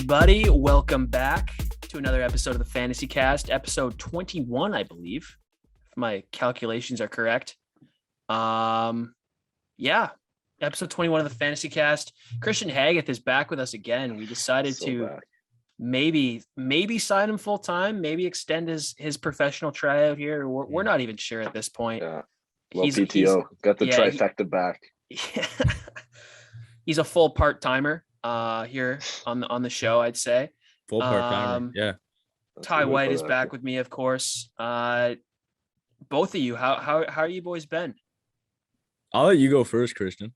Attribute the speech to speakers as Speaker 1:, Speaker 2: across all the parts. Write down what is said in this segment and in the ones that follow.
Speaker 1: everybody. Welcome back to another episode of the Fantasy Cast, episode 21, I believe, if my calculations are correct. Episode 21 of the Fantasy Cast. Christian Haggith is back with us again. We decided to maybe sign him full time, maybe extend his professional tryout here. We're not even sure at this point.
Speaker 2: Yeah. Well, PTO got the trifecta back.
Speaker 1: Yeah. He's a full part-timer here on the show, I'd say.
Speaker 3: Full part-timer, yeah.
Speaker 1: Ty White is back with me, of course. Both of you, how are you boys been?
Speaker 3: I'll let you go first, Christian.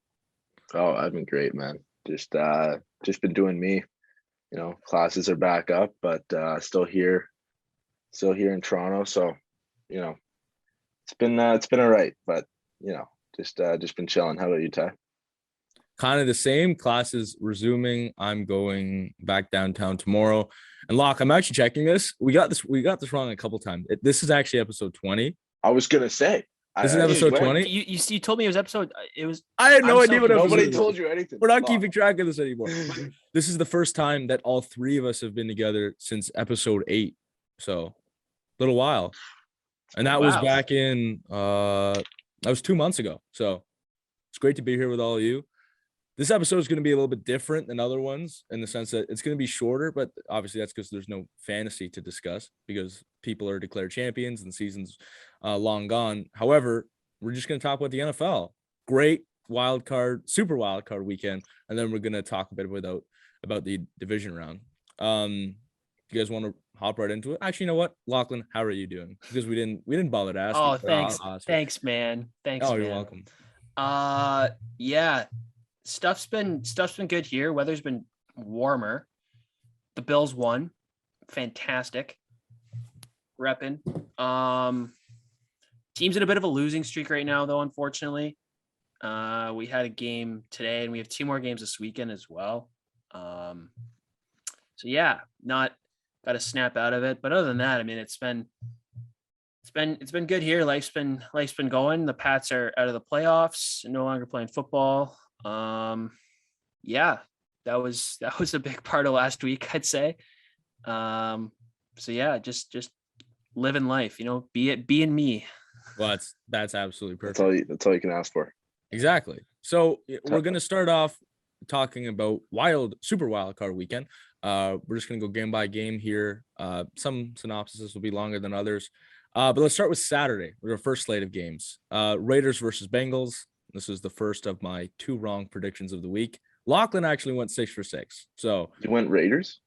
Speaker 2: Oh, I've been great, man. Just been doing me. You know, classes are back up, but still here in Toronto. So, you know, it's been all right, but you know, just been chilling. How about you, Ty?
Speaker 3: Kind of the same. Classes resuming. I'm going back downtown tomorrow. And Loch, I'm actually checking this. We got this wrong a couple times. This is actually episode 20.
Speaker 2: I was gonna say
Speaker 3: this is episode 20.
Speaker 1: You told me it was episode. It was.
Speaker 3: I had no idea what episode.
Speaker 2: Nobody told you anything.
Speaker 3: We're not keeping track of this anymore. This is the first time that all three of us have been together since episode 8. So, a little while, and that was back in. That was 2 months ago. So, it's great to be here with all of you. This episode is going to be a little bit different than other ones in the sense that it's going to be shorter, but obviously that's because there's no fantasy to discuss because people are declared champions and the season's long gone. However, we're just going to talk about the NFL. Great super wild card weekend, and then we're going to talk a bit about the division round. You guys want to hop right into it? Actually, you know what, Lachlan, how are you doing? Because we didn't bother to ask.
Speaker 1: Oh, thanks, man.
Speaker 3: Oh, you're welcome.
Speaker 1: Yeah. Stuff's been good here. Weather's been warmer. The Bills won. Fantastic. Repping. Team's in a bit of a losing streak right now, though, unfortunately. We had a game today, and we have 2 more games this weekend as well. Not got to snap out of it. But other than that, I mean, it's been good here. Life's been going. The Pats are out of the playoffs and no longer playing football. That was a big part of last week, I'd say. Just living life, you know, being me.
Speaker 3: Well, that's absolutely perfect.
Speaker 2: That's all you can ask for.
Speaker 3: Exactly. So we're going to start off talking about super wild card weekend. We're just going to go game by game here. Some synopsises will be longer than others. But let's start with Saturday with our first slate of games. Raiders versus Bengals. This is the first of my 2 wrong predictions of the week. Lachlan actually went 6 for 6. So
Speaker 2: you went Raiders?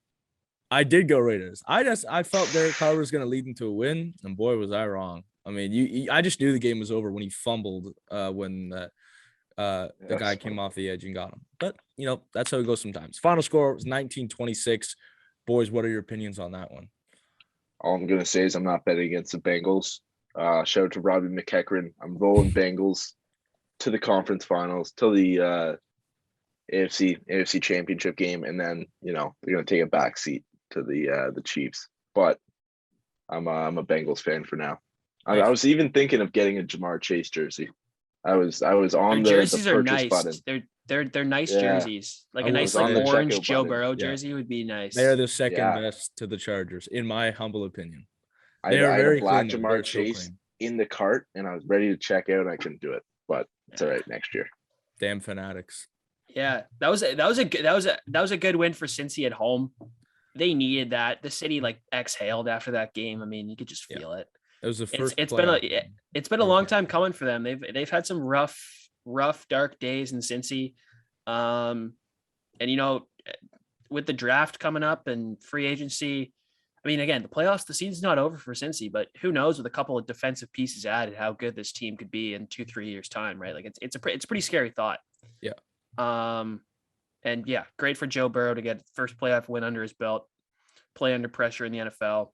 Speaker 3: I did go Raiders. I felt Derek Carr was going to lead them to a win, and boy, was I wrong. I mean, I just knew the game was over when he fumbled when the guy came off the edge and got him. But, you know, that's how it goes sometimes. Final score was 19-26. Boys, what are your opinions on that one?
Speaker 2: All I'm going to say is I'm not betting against the Bengals. Shout out to Robbie McEachran. I'm rolling Bengals to the conference finals, to the AFC championship game, and then, you know, they're going to take a back seat to the Chiefs. But I'm a Bengals fan for now. I was even thinking of getting a Jamar Chase jersey. I was on the
Speaker 1: jerseys
Speaker 2: purchase
Speaker 1: are nice.
Speaker 2: button.
Speaker 1: They're nice jerseys. Like a nice orange Joe Burrow jersey would be nice.
Speaker 3: They are the second best to the Chargers, in my humble opinion.
Speaker 2: I had a black Jamar Chase in the cart, and I was ready to check out. I couldn't do it, but it's all right next year.
Speaker 3: Damn fanatics.
Speaker 1: Yeah, that was a good win for Cincy at home. They needed that. The city exhaled after that game. I mean, you could just feel it.
Speaker 3: It was the first.
Speaker 1: It's been a long time coming for them. They've had some rough dark days in Cincy, and you know, with the draft coming up and free agency. I mean, again, the season's not over for Cincy, but who knows with a couple of defensive pieces added, how good this team could be in 2-3 years time, right? Like it's a pretty scary thought.
Speaker 3: Yeah.
Speaker 1: And yeah, great for Joe Burrow to get first playoff win under his belt, play under pressure in the NFL.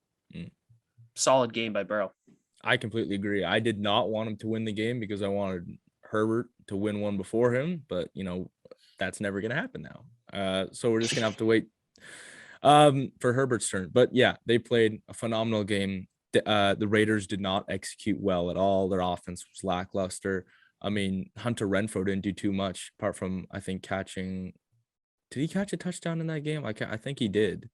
Speaker 1: Solid game by Burrow.
Speaker 3: I completely agree. I did not want him to win the game because I wanted Herbert to win one before him, but you know, that's never going to happen now. So we're just going to have to wait for Herbert's turn. But yeah, they played a phenomenal game. The Raiders did not execute well at all. Their offense was lackluster. I mean, Hunter Renfrow didn't do too much apart from, I think, catching did he catch a touchdown in that game? I think he did.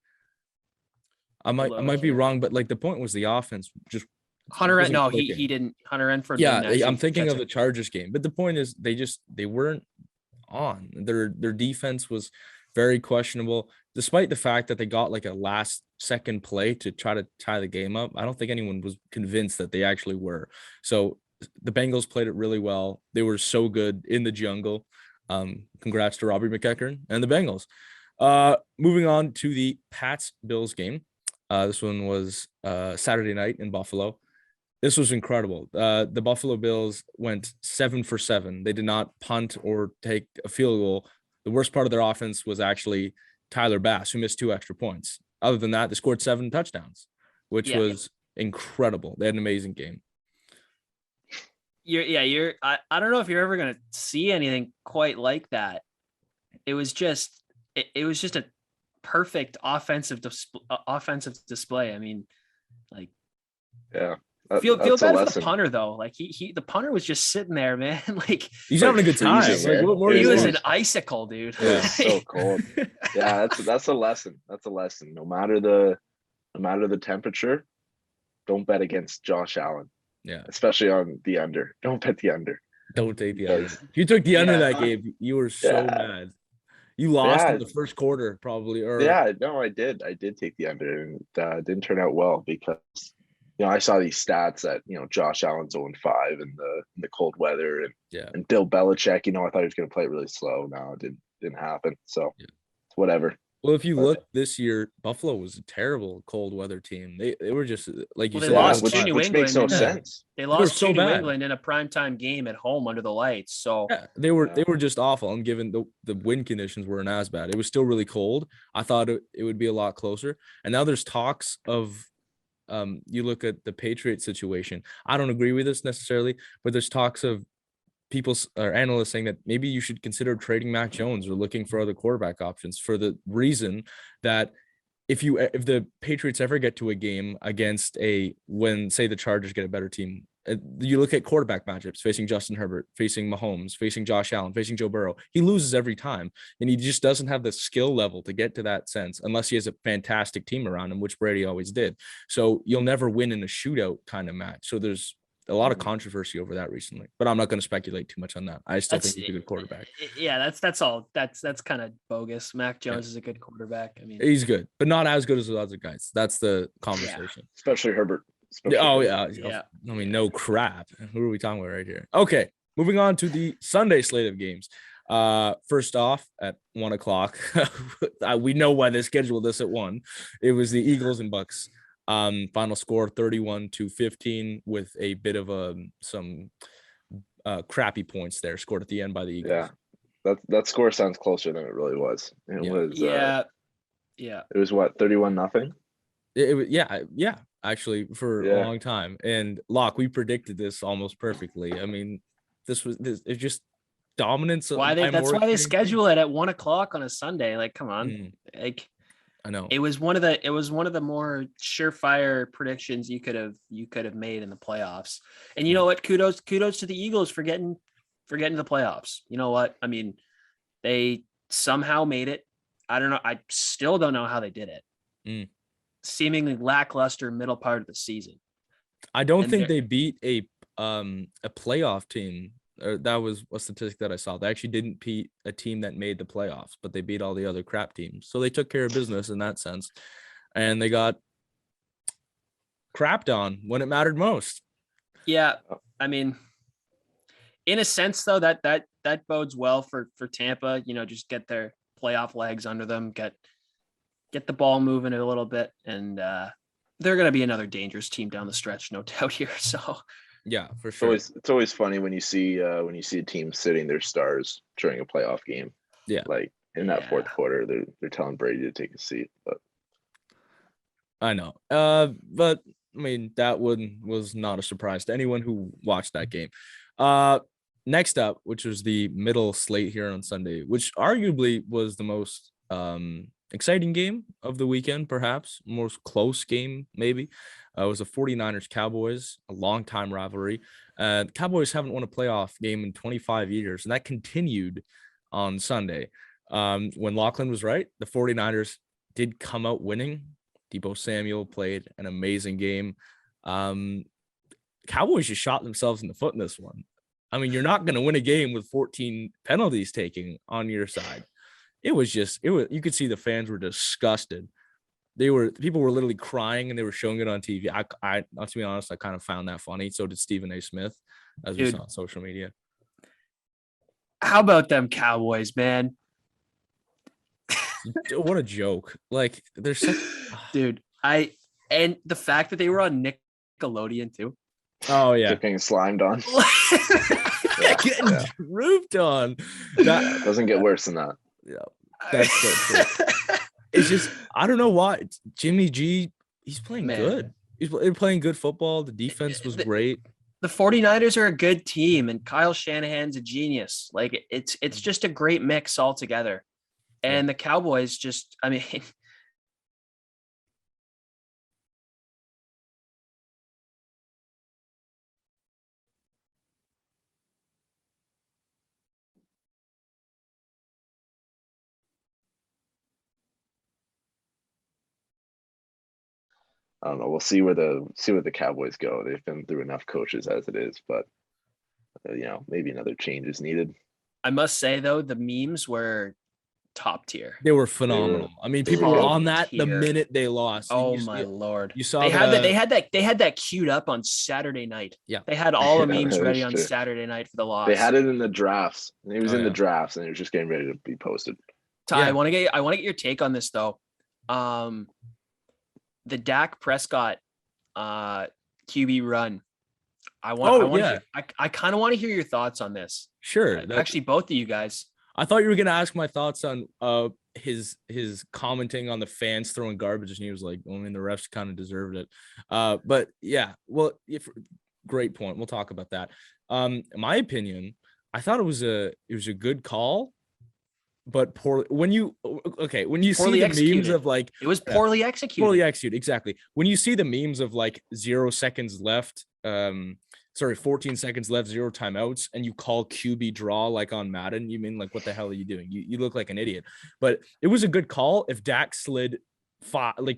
Speaker 3: I might
Speaker 1: Look
Speaker 3: be
Speaker 1: here.
Speaker 3: wrong, but like the point was the offense just
Speaker 1: Hunter.
Speaker 3: wasn't
Speaker 1: No,
Speaker 3: clicking.
Speaker 1: he didn't. Hunter Renfro.
Speaker 3: Yeah,
Speaker 1: didn't actually
Speaker 3: I'm thinking
Speaker 1: catch
Speaker 3: of the Chargers game, but the point is they weren't on. Their defense was very questionable, despite the fact that they got like a last second play to try to tie the game up. I don't think anyone was convinced that they actually were. So the Bengals played it really well. They were so good in the jungle. Congrats to Robbie McEachern and the Bengals. Moving on to the Pats Bills game. This one was Saturday night in Buffalo. This was incredible. The Buffalo Bills went 7 for 7. They did not punt or take a field goal. The worst part of their offense was actually Tyler Bass, who missed 2 extra points. Other than that, they scored 7 touchdowns, which was incredible. They had an amazing game.
Speaker 1: I don't know if you're ever gonna see anything quite like that. It was just a perfect offensive display. I mean, like,
Speaker 2: yeah.
Speaker 1: Feel bad for the punter though. Like the punter was just sitting there, man. Like
Speaker 3: he's having a good time.
Speaker 2: Like,
Speaker 3: what more
Speaker 1: he was an icicle, dude.
Speaker 2: Yeah, so cold. Yeah, that's a lesson. That's a lesson. No matter the temperature, don't bet against Josh Allen.
Speaker 3: Yeah,
Speaker 2: especially on the under. Don't bet the under.
Speaker 3: Don't take the under. If you took the under that game, you were so mad. You lost in the first quarter, probably. Or
Speaker 2: no, I did. I did take the under, and didn't turn out well because I saw these stats that Josh Allen's 0-5 in the cold weather, and Bill Belichick. I thought he was going to play really slow. No, it didn't happen. So whatever.
Speaker 3: Well, if you look this year, Buffalo was a terrible cold weather team. They were just like you said,
Speaker 1: they lost to New
Speaker 2: England, which makes no sense.
Speaker 1: They lost to New England in a primetime game at home under the lights. So
Speaker 3: they were just awful. And given the wind conditions weren't as bad, it was still really cold. I thought it would be a lot closer. And now there's talks of you look at the Patriots situation. I don't agree with this necessarily, but there's talks of people or analysts saying that maybe you should consider trading Mac Jones or looking for other quarterback options for the reason that if the Patriots ever get to a game against when say the Chargers get a better team, you look at quarterback matchups facing Justin Herbert, facing Mahomes, facing Josh Allen, facing Joe Burrow, he loses every time. And he just doesn't have the skill level to get to that sense unless he has a fantastic team around him, which Brady always did. So you'll never win in a shootout kind of match. So there's a lot of controversy over that recently, but I'm not going to speculate too much on that. I still think he's a good quarterback.
Speaker 1: Yeah, that's all. That's kind of bogus. Mac Jones is a good quarterback. I mean,
Speaker 3: he's good, but not as good as the other guys. That's the conversation.
Speaker 2: Especially Herbert.
Speaker 3: I mean, no crap. Who are we talking about right here? Okay, moving on to the Sunday slate of games. First off, at 1:00, we know why they scheduled this at 1. It was the Eagles and Bucks. Final score 31-15 with a bit of some crappy points there scored at the end by the Eagles.
Speaker 2: Yeah, that score sounds closer than it really was. It was It was what, 31-0?
Speaker 3: It was actually for a long time. And Loch, we predicted this almost perfectly. I mean, it's just dominance.
Speaker 1: That's why they schedule it at 1:00 on a Sunday. Like, come on, like.
Speaker 3: I know
Speaker 1: it was one of the more surefire predictions you could have made in the playoffs. And you know what? Kudos to the Eagles for getting to the playoffs. You know what? I mean, they somehow made it. I don't know. I still don't know how they did it. Seemingly lackluster middle part of the season.
Speaker 3: I don't think they beat a playoff team. That was a statistic that I saw. They actually didn't beat a team that made the playoffs, but they beat all the other crap teams. So they took care of business in that sense. And they got crapped on when it mattered most. Yeah.
Speaker 1: I mean, in a sense, though, that bodes well for Tampa, just get their playoff legs under them, get the ball moving a little bit. And they're going to be another dangerous team down the stretch, no doubt here. So
Speaker 3: yeah, for sure.
Speaker 2: It's always funny when you see a team sitting their stars during a playoff game.
Speaker 3: Yeah,
Speaker 2: like in that fourth quarter, they're telling Brady to take a seat. But
Speaker 3: I know, but I mean that one was not a surprise to anyone who watched that game. Next up, which was the middle slate here on Sunday, which arguably was the most exciting game of the weekend, perhaps most close game, maybe. It was a 49ers Cowboys, a long-time rivalry. Cowboys haven't won a playoff game in 25 years, and that continued on Sunday. When Lachlan was right, the 49ers did come out winning. Deebo Samuel played an amazing game. Cowboys just shot themselves in the foot in this one. I mean, you're not going to win a game with 14 penalties taking on your side. You could see the fans were disgusted. People were literally crying and they were showing it on TV. I not to be honest, I kind of found that funny. So did Stephen A. Smith, as we saw on social media.
Speaker 1: How about them Cowboys, man?
Speaker 3: What a joke. Like, they're such
Speaker 1: dude. And the fact that they were on Nickelodeon too.
Speaker 3: Oh yeah,
Speaker 2: getting slimed on.
Speaker 3: Getting drooped on.
Speaker 2: That doesn't get worse than that.
Speaker 3: Yeah, that's so true. It's just, I don't know why. Jimmy G, he's playing good. They're playing good football. The defense was great.
Speaker 1: The 49ers are a good team, and Kyle Shanahan's a genius. Like, it's just a great mix altogether. And the Cowboys just, I mean,
Speaker 2: I don't know. We'll see where the Cowboys go. They've been through enough coaches as it is, but maybe another change is needed.
Speaker 1: I must say though, the memes were top tier.
Speaker 3: They were phenomenal. I mean, people were on that the minute they lost.
Speaker 1: Oh my lord!
Speaker 3: You saw
Speaker 1: they had that queued up on Saturday night.
Speaker 3: Yeah,
Speaker 1: they had all the memes ready on Saturday night for the loss.
Speaker 2: They had it in the drafts. It was in the drafts, and it was just getting ready to be posted.
Speaker 1: Ty, I want to get your take on this though. The Dak Prescott QB run. I kind of want to hear your thoughts on this.
Speaker 3: Sure.
Speaker 1: Actually, both of you guys.
Speaker 3: I thought you were going to ask my thoughts on his commenting on the fans throwing garbage, and he was like, I mean, the refs kind of deserved it. But yeah, well, great point. We'll talk about that. In my opinion, I thought it was a good call, but when you see the memes of like,
Speaker 1: it was poorly executed.
Speaker 3: Poorly executed, exactly. When you see the memes of like 0 seconds left, 14 seconds left, 0 timeouts, and you call QB draw like on Madden, you mean like, what the hell are you doing? You look like an idiot. But it was a good call if Dak slid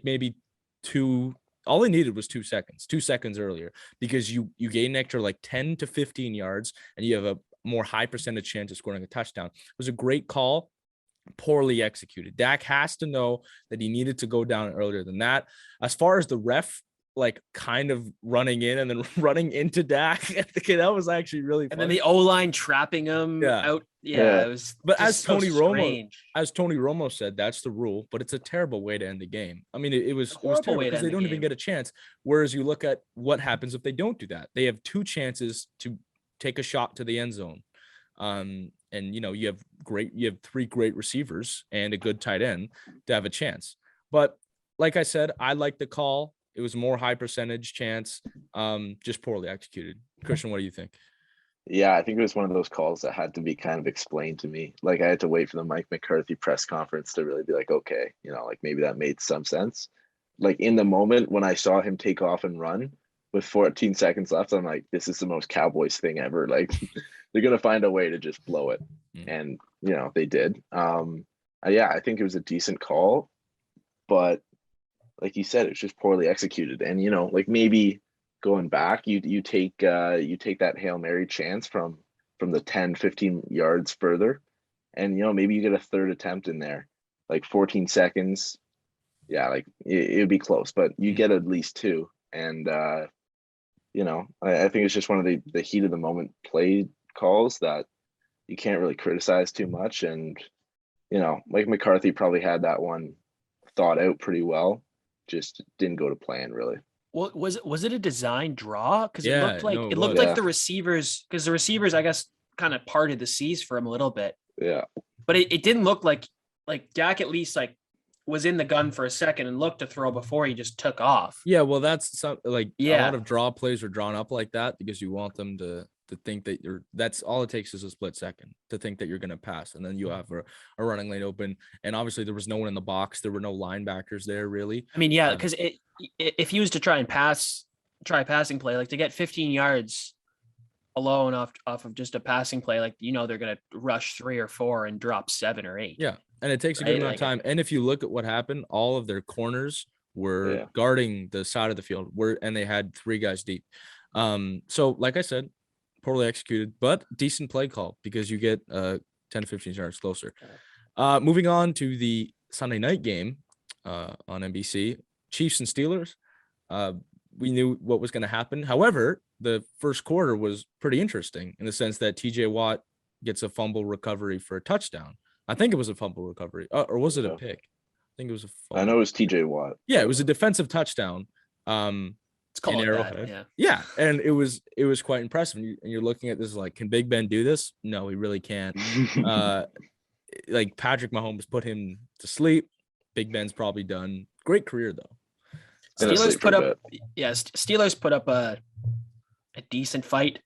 Speaker 3: maybe 2. All he needed was 2 seconds earlier, because you gain an extra like 10 to 15 yards, and you have a more high percentage chance of scoring a touchdown. It was a great call, poorly executed. Dak has to know that he needed to go down earlier than that. As far as the ref, like kind of running in and then running into Dak, that was actually really funny.
Speaker 1: And then the O-line trapping him out. Yeah, it was.
Speaker 3: But as Tony Romo said, that's the rule, but it's a terrible way to end the game. I mean, it was terrible because they don't even get a chance. Whereas you look at what happens if they don't do that. They have 2 chances to take a shot to the end zone. And you have 3 great receivers and a good tight end to have a chance. But like I said, I like the call. It was more high percentage chance, just poorly executed. Christian, what do you think?
Speaker 2: Yeah, I think it was one of those calls that had to be kind of explained to me. Like, I had to wait for the Mike McCarthy press conference to really be like, okay, like maybe that made some sense. Like, in the moment when I saw him take off and run with 14 seconds left, I'm like, this is the most Cowboys thing ever. Like, they're going to find a way to just blow it. And, they did. I think it was a decent call, but like you said, it's just poorly executed. And, like, maybe going back, you take that Hail Mary chance from the 10-15 yards further, and maybe you get a third attempt in there, like 14 seconds. Yeah, like it would be close, but you get at least 2. And I think it's just one of the heat of the moment play calls that you can't really criticize too much. And Mike McCarthy probably had that one thought out pretty well, just didn't go to plan really.
Speaker 1: Well, was it a design draw? Because it looked like the receivers, because the receivers, I guess, kind of parted the seas for him a little bit.
Speaker 2: Yeah,
Speaker 1: but it didn't look like Dak at least like was in the gun for a second and looked to throw before he just took off.
Speaker 3: Yeah, well, that's a lot of draw plays are drawn up like that because you want them to think that that's all it takes is a split second to think that you're going to pass, and then you have a running lane open. And obviously there was no one in the box. There were no linebackers there really.
Speaker 1: I mean, yeah, because if he was to try passing play, like to get 15 yards alone off of just a passing play, like, they're going to rush 3 or 4 and drop 7 or 8.
Speaker 3: Yeah. And it takes a good amount of time. And if you look at what happened, all of their corners were guarding the side of the field and they had 3 guys deep. So like I said, poorly executed, but decent play call because you get 10 to 15 yards closer. Moving on to the Sunday night game on NBC, Chiefs and Steelers. We knew what was going to happen. However, the first quarter was pretty interesting in the sense that TJ Watt gets a fumble recovery for a touchdown. I think it was a fumble recovery, or was it a pick? I think it was a fumble.
Speaker 2: I know it was TJ Watt.
Speaker 3: Yeah, it was a defensive touchdown.
Speaker 1: It's called Arrowhead.
Speaker 3: That, yeah, and it was quite impressive. And you're looking at this like, can Big Ben do this? No, he really can't. Like Patrick Mahomes put him to sleep. Big Ben's probably done. Great career though.
Speaker 1: Steelers put up a decent fight.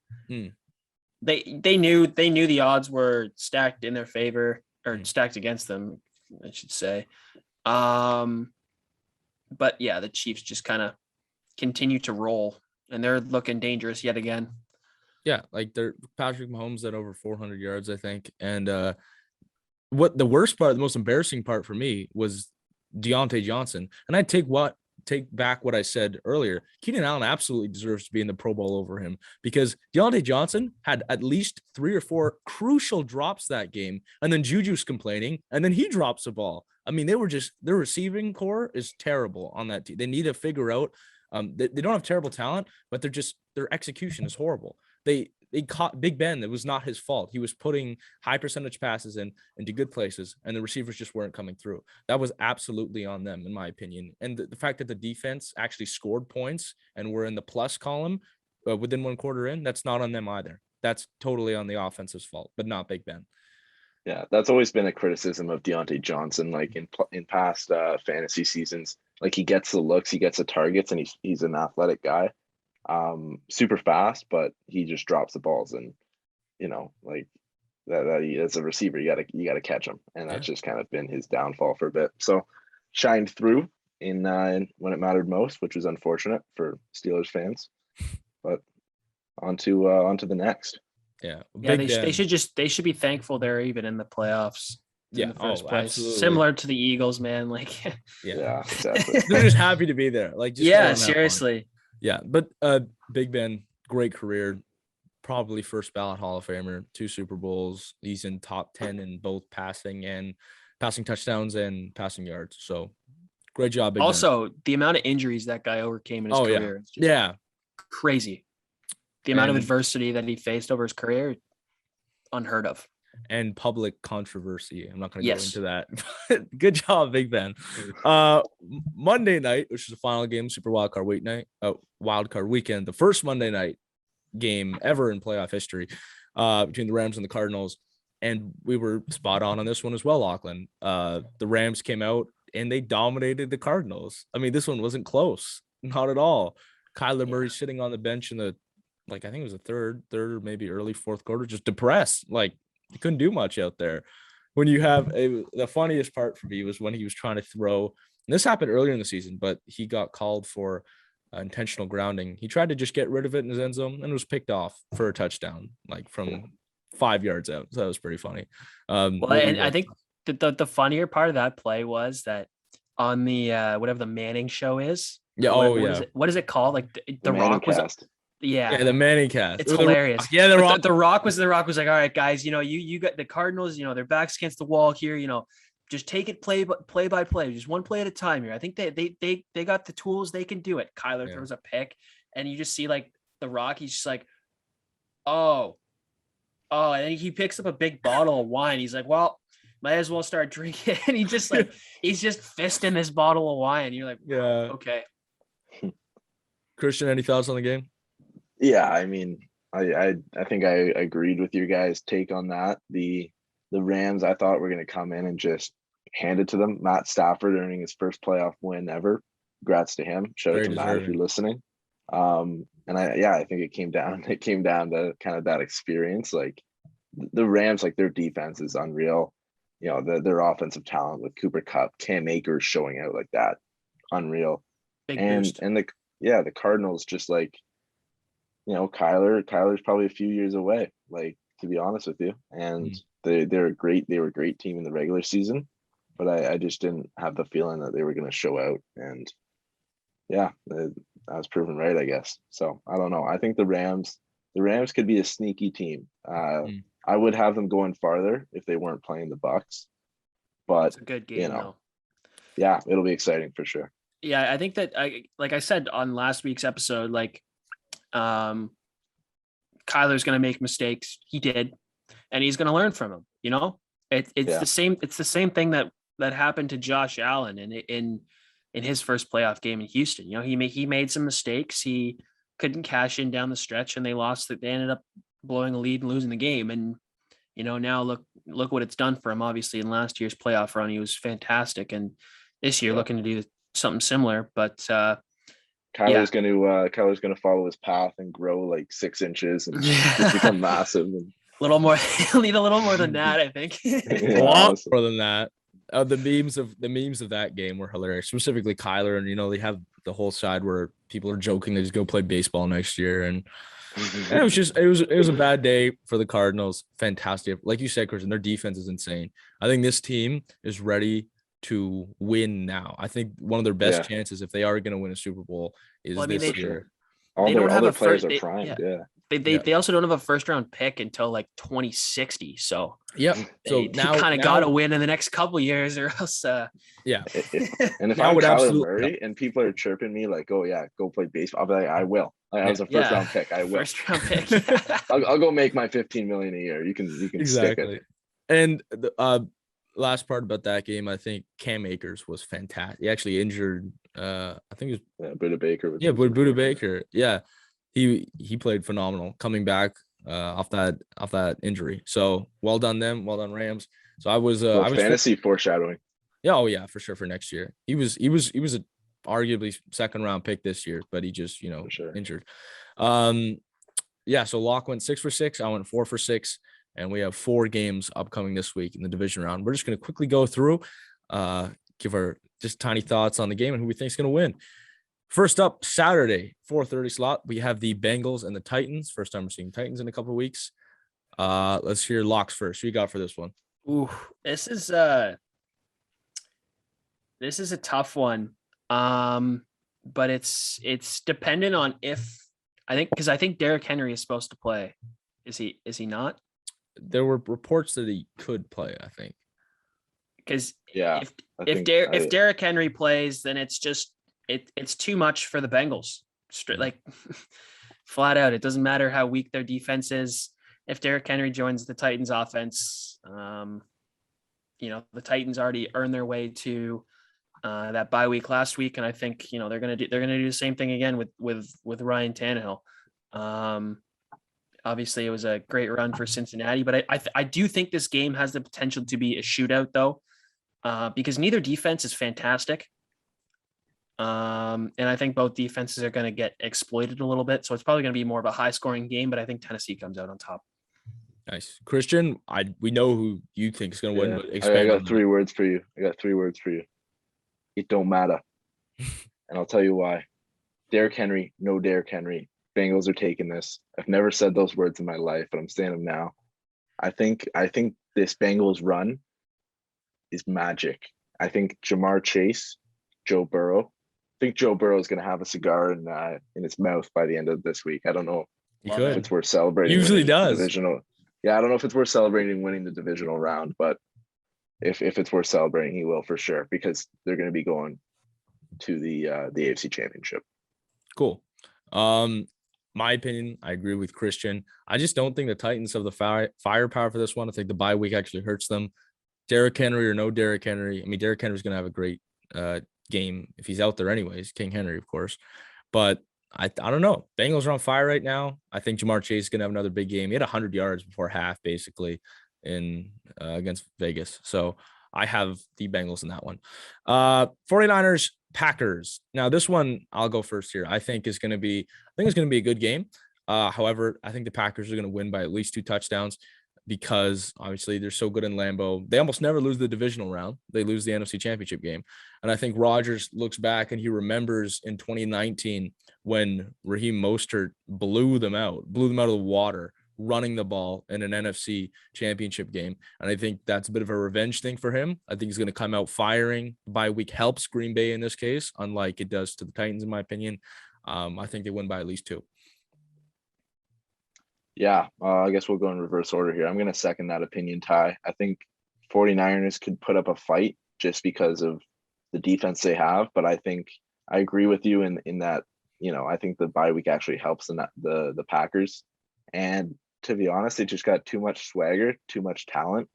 Speaker 1: They knew the odds were stacked in their favor, or stacked against them, I should say. But yeah, the Chiefs just kind of continue to roll, and they're looking dangerous yet again.
Speaker 3: Yeah, like they're Patrick Mahomes at over 400 yards, I think. And what the worst part, the most embarrassing part for me was Deontay Johnson. And I take back what I said earlier. Keenan Allen absolutely deserves to be in the Pro Bowl over him because Deontay Johnson had at least 3 or 4 crucial drops that game. And then Juju's complaining, and then he drops the ball. I mean, their receiving core is terrible on that team. They need to figure out, they don't have terrible talent, but their execution is horrible. They caught Big Ben. It was not his fault. He was putting high percentage passes into good places, and the receivers just weren't coming through. That was absolutely on them, in my opinion. And the fact that the defense actually scored points and were in the plus column within 1 quarter in, that's not on them either. That's totally on the offensive's fault, but not Big Ben.
Speaker 2: Yeah, that's always been a criticism of Deontay Johnson. Like in past fantasy seasons, like he gets the looks, he gets the targets, and he's an athletic guy. Super fast, but he just drops the balls, and like that as a receiver you gotta catch him, and that's just kind of been his downfall for a bit. So shined through in when it mattered most, which was unfortunate for Steelers fans, but on to the next.
Speaker 1: They should be thankful they're even in the playoffs. In the first place.
Speaker 3: Absolutely.
Speaker 1: Similar to the Eagles, man. Like
Speaker 2: yeah, exactly.
Speaker 3: They're just happy to be there. Like, just
Speaker 1: seriously.
Speaker 3: Yeah, but Big Ben, great career, probably first ballot Hall of Famer, 2 Super Bowls. He's in top 10 in both passing touchdowns and passing yards. So great job, Big Ben.
Speaker 1: The amount of injuries that guy overcame in his career. It's just crazy. The amount of adversity that he faced over his career, unheard of.
Speaker 3: And public controversy. I'm not going to go into that. Good job, Big Ben. Monday night, which is the final game, Super Wildcard Weekend, the first Monday night game ever in playoff history between the Rams and the Cardinals. And we were spot on this one as well, Lachlan. The Rams came out and they dominated the Cardinals. I mean, this one wasn't close. Not at all. Kyler Murray sitting on the bench in the, I think it was the third or maybe early 4th quarter, just depressed. Like, he couldn't do much out there. When you have the funniest part for me was when he was trying to throw, and this happened earlier in the season, but he got called for intentional grounding. He tried to just get rid of it in his end zone and was picked off for a touchdown, like from 5 yards out. So that was pretty funny.
Speaker 1: I think the funnier part of that play was that on the whatever the Manning show is.
Speaker 3: Yeah.
Speaker 1: What is it called? Like the Rock was.
Speaker 3: Yeah, the Manning cast.
Speaker 1: It's hilarious.
Speaker 3: The Rock.
Speaker 1: The Rock was like, all right, guys, you got the Cardinals, their backs against the wall here, just take it play by play, just one play at a time here. I think they got the tools, they can do it. Kyler throws a pick, and you just see like the Rock, he's just like, oh, and then he picks up a big bottle of wine. He's like, well, might as well start drinking. And he just like he's just fisting this bottle of wine. You're like, okay.
Speaker 3: Christian, any thoughts on the game?
Speaker 2: Yeah, I mean, I think I agreed with your guys' take on that. The Rams, I thought were going to come in and just hand it to them. Matt Stafford earning his first playoff win ever. Congrats to him. Shout out to Matt if you're listening. And I think it came down to kind of that experience. Like the Rams, like their defense is unreal. Their offensive talent with Cooper Kupp, Cam Akers showing out like that, unreal.
Speaker 1: Big
Speaker 2: and
Speaker 1: boost.
Speaker 2: And the Cardinals just like, Kyler's probably a few years away, like, to be honest with you. And they were a great team in the regular season, but I just didn't have the feeling that they were going to show out. And yeah, I was proven right, I guess. So I don't know. I think the Rams could be a sneaky team. I would have them going farther if they weren't playing the Bucks, but
Speaker 1: It's a good game though.
Speaker 2: Yeah, it'll be exciting for sure.
Speaker 1: Yeah, I think that like I said on last week's episode, like Kyler's going to make mistakes. He did, and he's going to learn from them. It's the same thing that happened to Josh Allen in his first playoff game in Houston. He made some mistakes. He couldn't cash in down the stretch, and they lost. They ended up blowing a lead and losing the game. And now look what it's done for him. Obviously, in last year's playoff run, he was fantastic, and this year looking to do something similar. But
Speaker 2: Kyler's going to follow his path and grow like 6 inches and just become massive. And
Speaker 1: he'll need a little more than that, I think.
Speaker 3: A lot more than that. The memes of that game were hilarious, specifically Kyler, and they have the whole side where people are joking they just go play baseball next year, and it was a bad day for the Cardinals. Fantastic, like you said, Christian, their defense is insane. I think this team is ready to win now. I think one of their best chances, if they are going to win a Super Bowl, is this year.
Speaker 2: All their players are primed.
Speaker 1: They also don't have a first round pick until like 2060. So
Speaker 3: so
Speaker 1: now kind of got to win in the next couple of years, or else.
Speaker 2: And if I'm Kyler Murray and people are chirping me like, "Oh yeah, go play baseball," I'll be like, "I will." I was a first round pick. I will.
Speaker 1: First round pick.
Speaker 2: I'll go make my $15 million a year. You can stick it.
Speaker 3: And the last part about that game, I think Cam Akers was fantastic. He actually injured. I think it was
Speaker 2: Budda Baker.
Speaker 3: Budda Baker. Yeah. He played phenomenal coming back off that injury. So well done them, well done Rams. So I was
Speaker 2: fantasy foreshadowing.
Speaker 3: Yeah, oh yeah, for sure for next year. He was a arguably second round pick this year, but he just injured. So Loch went 6 for 6. I went 4 for 6, and we have 4 games upcoming this week in the division round. We're just gonna quickly go through, give our just tiny thoughts on the game and who we think is gonna win. First up, Saturday, 4:30 slot, we have the Bengals and the Titans. First time we're seeing Titans in a couple of weeks. Let's hear Loch's first. Who you got for this one?
Speaker 1: Ooh, this is a tough one. But it's dependent on because I think Derrick Henry is supposed to play. Is he not?
Speaker 3: There were reports that he could play, I think.
Speaker 1: Because if Derrick Henry plays, then it's just it's too much for the Bengals. Like flat out, it doesn't matter how weak their defense is. If Derrick Henry joins the Titans offense, the Titans already earned their way to that bye week last week, and I think they're gonna do the same thing again with Ryan Tannehill. Obviously, it was a great run for Cincinnati, but I do think this game has the potential to be a shootout though, because neither defense is fantastic. And I think both defenses are going to get exploited a little bit. So it's probably going to be more of a high scoring game, but I think Tennessee comes out on top.
Speaker 3: Nice. Christian, we know who you think is going to win, but
Speaker 2: I got 3 words for you. It don't matter. And I'll tell you why. Derrick Henry, no Derrick Henry. Bengals are taking this. I've never said those words in my life, but I'm saying them now. I think this Bengals run is magic. I think Jamar Chase, Joe Burrow. I think Joe Burrow is going to have a cigar in his mouth by the end of this week. I don't know if it's worth celebrating.
Speaker 3: Usually does.
Speaker 2: Divisional. Yeah, I don't know if it's worth celebrating winning the divisional round, but if it's worth celebrating, he will for sure, because they're going to be going to the AFC Championship.
Speaker 3: Cool. My opinion, I agree with Christian. I just don't think the Titans have the firepower for this one. I think the bye week actually hurts them. Derrick Henry or no Derrick Henry. I mean, Derrick Henry's going to have a great game if he's out there anyways. King Henry, of course. But I don't know. Bengals are on fire right now. I think Jamar Chase is going to have another big game. He had 100 yards before half, basically, in against Vegas. So I have the Bengals in that one. 49ers, Packers. Now, this one, I'll go first here. I think it's going to be a good game. However, I think the Packers are going to win by at least 2 touchdowns. because obviously they're so good in Lambeau. They almost never lose the divisional round. They lose the NFC Championship game. And I think Rodgers looks back and he remembers in 2019 when Raheem Mostert blew them out of the water, running the ball in an NFC Championship game. And I think that's a bit of a revenge thing for him. I think he's going to come out firing. Bye week helps Green Bay in this case, unlike it does to the Titans, in my opinion. I think they win by at least 2.
Speaker 2: Yeah, I guess we'll go in reverse order here. I'm going to second that opinion, Ty. I think 49ers could put up a fight just because of the defense they have, but I think I agree with you in that, I think the bye week actually helps the Packers. And to be honest, they just got too much swagger, too much talent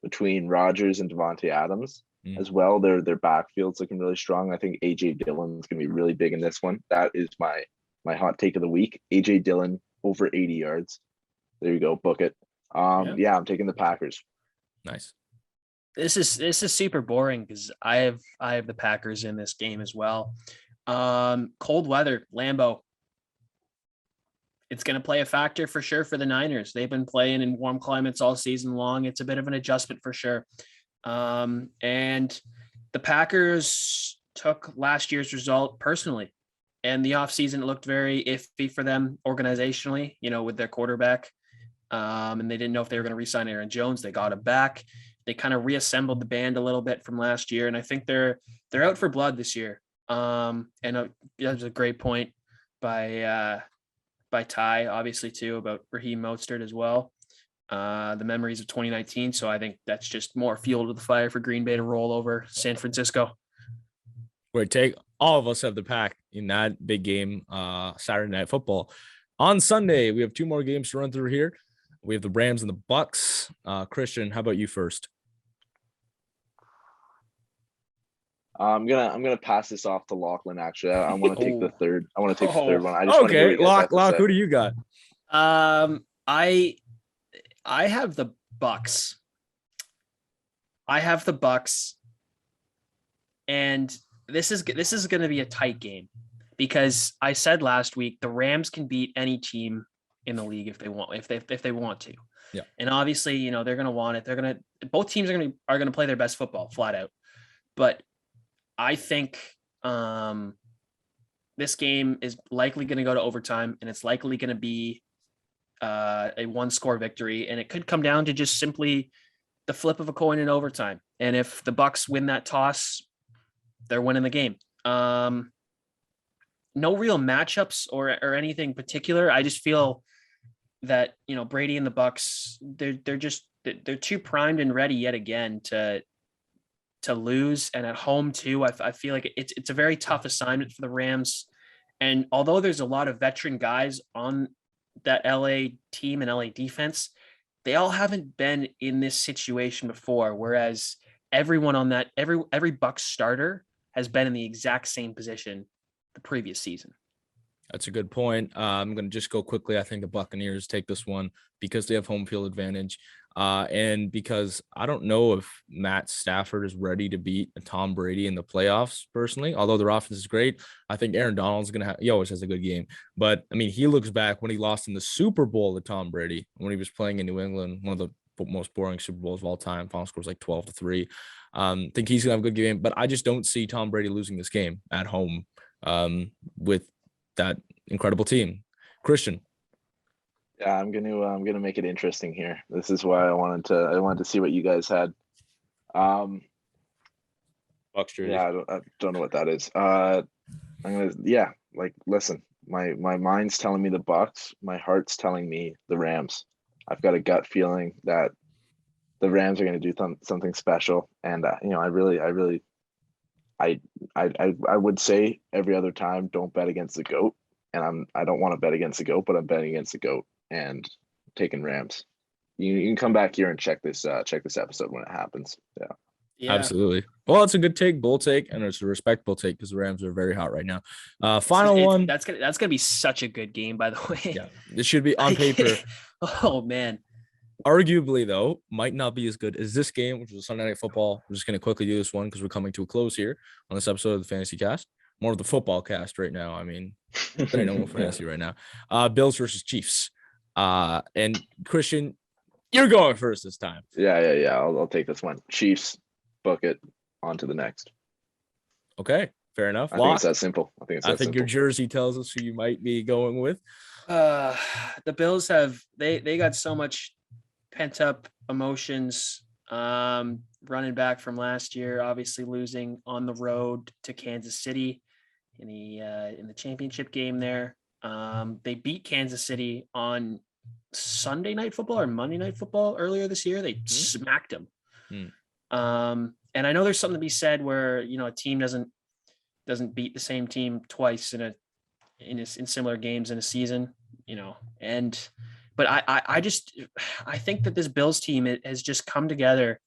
Speaker 2: between Rodgers and Devontae Adams as well. Their backfield's looking really strong. I think AJ Dillon's going to be really big in this one. That is my hot take of the week. AJ Dillon over 80 yards. There you go. Book it. Yeah, I'm taking the Packers.
Speaker 3: Nice.
Speaker 1: This is super boring because I have the Packers in this game as well. Cold weather, Lambeau. It's going to play a factor for sure for the Niners. They've been playing in warm climates all season long. It's a bit of an adjustment for sure. And the Packers took last year's result personally. And the offseason looked very iffy for them organizationally, with their quarterback. And they didn't know if they were going to re-sign Aaron Jones. They got him back. They kind of reassembled the band a little bit from last year. And I think they're out for blood this year. And that was a great point by Ty, obviously, too, about Raheem Mostert as well. The memories of 2019. So I think that's just more fuel to the fire for Green Bay to roll over San Francisco.
Speaker 3: Great take. All of us have the Pack in that big game, Saturday Night Football. On Sunday, we have 2 more games to run through here. We have the Rams and the Bucks. Christian, how about you first?
Speaker 2: I'm gonna pass this off to Lachlan. Actually, I want to take the third. I want to take the third one. I just want to hear what you guys have to
Speaker 3: Loch,
Speaker 2: say.
Speaker 3: who do you got?
Speaker 1: I have the Bucks. And this is going to be a tight game because I said last week the Rams can beat any team in the league if they want to.
Speaker 3: Yeah.
Speaker 1: And obviously, they're going to want it. Both teams are going to play their best football flat out. But I think this game is likely going to go to overtime, and it's likely going to be a 1-score victory, and it could come down to just simply the flip of a coin in overtime. And if the Bucks win that toss, they're winning the game. No real matchups or anything particular. I just feel that Brady and the Bucks, they're too primed and ready yet again to lose, and at home too. I feel like it's a very tough assignment for the Rams. And although there's a lot of veteran guys on that LA team and LA defense, they all haven't been in this situation before. Whereas everyone on that, every Bucks starter has been in the exact same position the previous season.
Speaker 3: That's a good point. I'm going to just go quickly. I think the Buccaneers take this one because they have home field advantage. And because I don't know if Matt Stafford is ready to beat Tom Brady in the playoffs personally, although their offense is great. I think Aaron Donald's going to have, he always has a good game, but I mean, he looks back when he lost in the Super Bowl to Tom Brady when he was playing in New England, one of the most boring Super Bowls of all time. Final score was like 12-3. Think he's going to have a good game, but I just don't see Tom Brady losing this game at home with that incredible team. Christian.
Speaker 2: Yeah, I'm gonna make it interesting here. This is why I wanted to see what you guys had.
Speaker 3: Bucks jersey.
Speaker 2: Yeah, I don't know what that is. Listen, my mind's telling me the Bucks, my heart's telling me the Rams. I've got a gut feeling that the Rams are going to do something special, and I would say every other time don't bet against the GOAT, and I don't want to bet against the GOAT, but I'm betting against the GOAT and taking Rams. You can come back here and check this episode when it happens.
Speaker 3: Yeah, absolutely. Well, it's a good take, bull take, and it's a respectable take because the Rams are very hot right now. Final one.
Speaker 1: That's gonna be such a good game, by the way.
Speaker 3: Yeah, this should be on paper.
Speaker 1: Oh man.
Speaker 3: Arguably, though, might not be as good as this game, which was Sunday Night Football. We're just going to quickly do this one because we're coming to a close here on this episode of the Fantasy Cast. More of the football cast right now. I mean, there ain't no fantasy right now. Bills versus Chiefs. And Christian, You're going first this time.
Speaker 2: Yeah. I'll take this one. Chiefs, book it. On to the next.
Speaker 3: Okay, fair enough.
Speaker 2: I think it's that simple.
Speaker 3: I think your jersey tells us who you might be going with.
Speaker 1: The Bills have they got so much pent up emotions running back from last year, obviously losing on the road to Kansas City in the championship game there. They beat Kansas City on Sunday Night Football or Monday Night Football earlier this year. They smacked them. And I know there's something to be said where, you know, a team doesn't beat the same team twice in similar games in a season, you know, but I think that this Bills team has just come together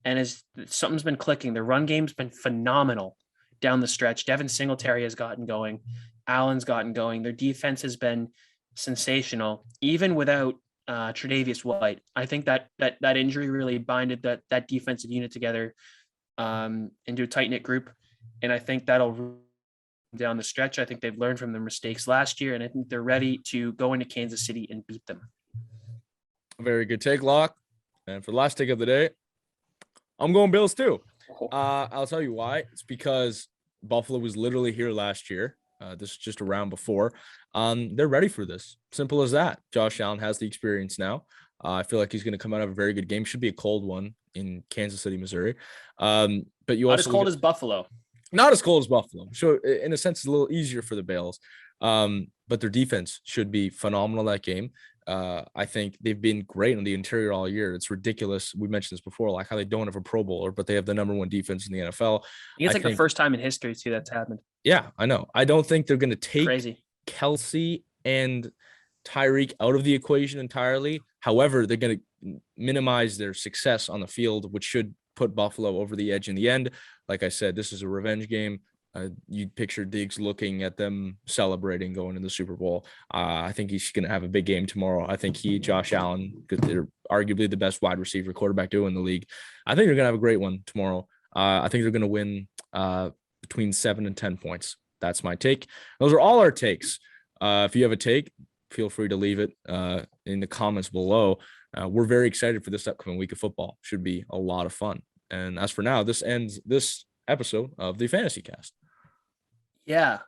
Speaker 1: and something's been clicking. The run game's been phenomenal down the stretch. Devin Singletary has gotten going. Allen's gotten going. Their defense has been sensational, even without Tre'Davious White. I think that injury really binded that defensive unit together into a tight-knit group. And I think that'll down the stretch. I think they've learned from their mistakes last year, and I think they're ready to go into Kansas City and beat them.
Speaker 3: Very good take, Loch. And for the last take of the day, I'm going Bills too. I'll tell you why. It's because Buffalo was literally here last year. This is just a round before. They're ready for this. Simple as that. Josh Allen has the experience now. I feel like he's going to come out of a very good game. Should be a cold one in Kansas City, Missouri. But you
Speaker 1: not
Speaker 3: also
Speaker 1: as cold as Buffalo.
Speaker 3: Not as cold as Buffalo. So in a sense, it's a little easier for the Bills. But their defense should be phenomenal that game. I think they've been great on the interior all year. It's ridiculous. We mentioned this before, like how they don't have a Pro Bowler, but they have the #1 defense in the NFL.
Speaker 1: It's the first time in history too that's happened.
Speaker 3: Yeah, I know. I don't think they're going to take Kelsey and Tyreek out of the equation entirely. However, they're going to minimize their success on the field, which should put Buffalo over the edge in the end. Like I said, this is a revenge game. You picture Diggs looking at them celebrating going in the Super Bowl. I think he's going to have a big game tomorrow. I think Josh Allen, because they're arguably the best wide receiver quarterback duo in the league. I think they're going to have a great one tomorrow. I think they're going to win between 7 and 10 points. That's my take. Those are all our takes. If you have a take, feel free to leave it in the comments below. We're very excited for this upcoming week of football. Should be a lot of fun. And as for now, this ends this episode of the Fantasy Cast.
Speaker 1: Yeah.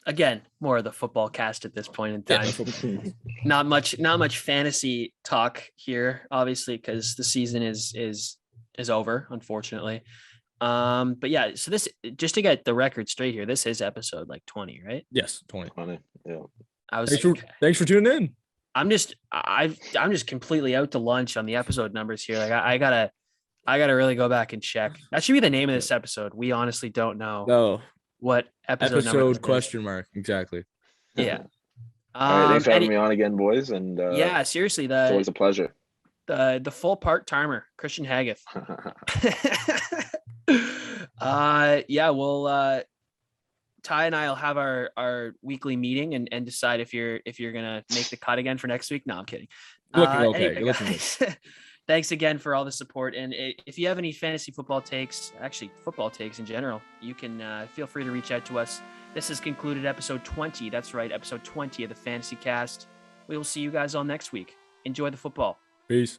Speaker 1: Again, more of the football cast at this point in time. Not much fantasy talk here, obviously, because the season is over, unfortunately. But yeah, so this, just to get the record straight here, this is episode like 20, right?
Speaker 3: Yes, 20.
Speaker 2: Yeah.
Speaker 3: Thanks for tuning in.
Speaker 1: I'm just completely out to lunch on the episode numbers here. Like I gotta really go back and check. That should be the name of this episode. We honestly don't know.
Speaker 3: No.
Speaker 1: What episode
Speaker 3: question mark. Exactly.
Speaker 1: Yeah.
Speaker 2: All right, thanks for having me on again, boys. And
Speaker 1: yeah, seriously,
Speaker 2: it's always a pleasure.
Speaker 1: The full part-timer, Christian Haggith. Yeah, we'll Ty and I'll have our weekly meeting and decide if you're gonna make the cut again for next week. No, I'm kidding. Anyway, thanks again for all the support. And if you have any fantasy football takes, actually football takes in general, you can feel free to reach out to us. This has concluded episode 20. That's right, episode 20 of the Fantasy Cast. We will see you guys all next week. Enjoy the football.
Speaker 3: Peace.